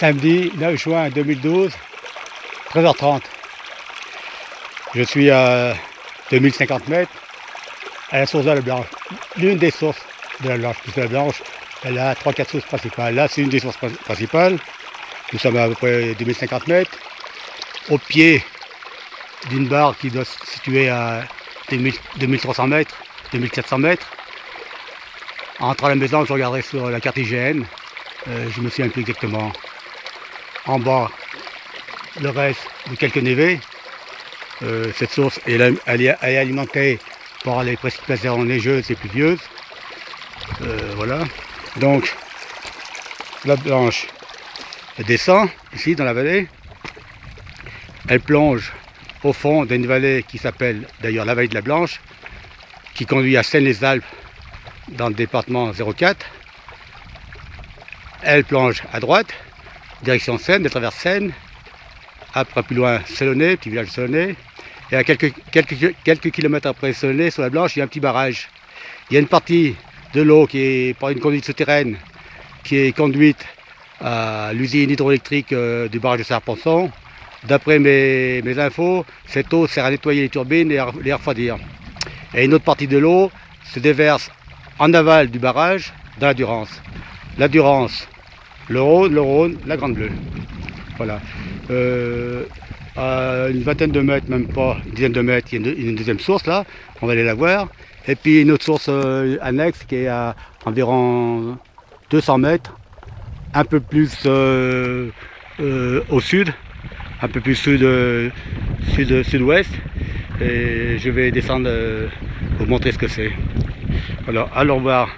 Samedi 9 juin 2012, 13h30. Je suis à 2050 mètres à la source de la Blanche. L'une des sources de la Blanche, puisque la Blanche, elle a 3-4 sources principales. Là, c'est une des sources principales. Nous sommes à peu près 2050 mètres, au pied d'une barre qui doit se situer à 2300 mètres, 2400 mètres. En rentrant à la maison, je regarderai sur la carte IGN. Je me souviens plus exactement. En bas, le reste de quelques névés. Cette source elle est alimentée par les précipitations neigeuses et pluvieuses. Voilà. Donc, la Blanche elle descend ici dans la vallée. Elle plonge au fond d'une vallée qui s'appelle d'ailleurs la vallée de la Blanche, qui conduit à Seine-les-Alpes dans le département 04. Elle plonge à droite, direction Seine, elle traverse Seine. Après, plus loin, Selonnais, petit village de Selonnais. Et à quelques kilomètres après Selonnais, sur la Blanche, il y a un petit barrage. Il y a une partie de l'eau qui est par une conduite souterraine qui est conduite à l'usine hydroélectrique du barrage de Serponçon. D'après mes infos, cette eau sert à nettoyer les turbines et à les refroidir. Et une autre partie de l'eau se déverse en aval du barrage dans la Durance. La Durance, le Rhône, la Grande Bleue. Voilà. À une vingtaine de mètres, même pas, une dizaine de mètres, il y a une deuxième source là, on va aller la voir. Et puis une autre source annexe qui est à environ 200 mètres, un peu plus au sud, un peu plus sud-ouest. Et je vais descendre pour vous montrer ce que c'est. Alors, allons voir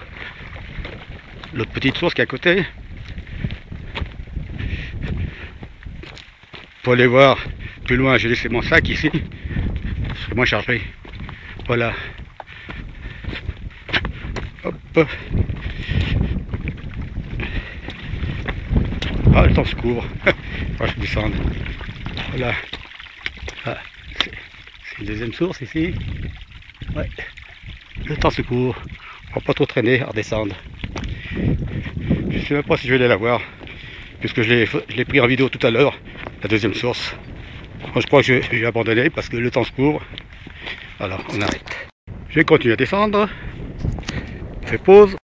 l'autre petite source qui est à côté. Pour aller voir plus loin, j'ai laissé mon sac ici. C'est moins chargé. Voilà. Hop. Ah, le temps se couvre. Voilà, je descends. Voilà. Ah, c'est une deuxième source ici. Ouais. Le temps se couvre. On va pas trop traîner à redescendre. Je sais même pas si je vais aller la voir, puisque je l'ai pris en vidéo tout à l'heure, la deuxième source. Moi, je crois que je vais abandonner parce que le temps se couvre. Alors, on arrête. Je vais continuer à descendre. Je fais pause.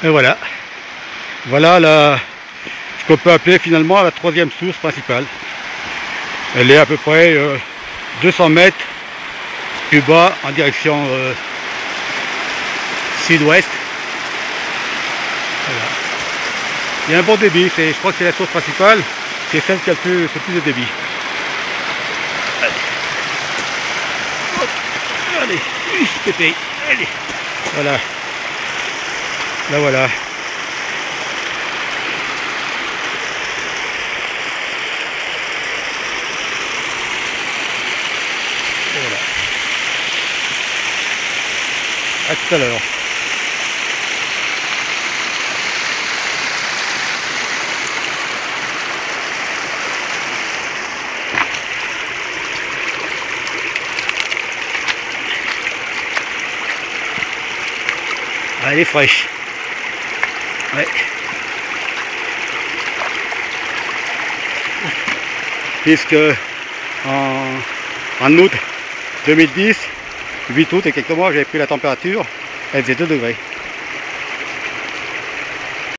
Et voilà. Voilà ce qu'on peut appeler finalement la troisième source principale. Elle est à peu près 200 mètres plus bas en direction sud-ouest. Voilà. Il y a un bon débit, je crois que c'est la source principale, c'est celle qui a le plus de débit. Allez, hop, allez, pépé, allez, voilà. Là voilà. Et voilà. À tout à l'heure. Ah, elle est fraîche. Ouais. Puisque en août 2010, 8 août et quelques mois, j'avais pris la température, elle faisait 2 degrés.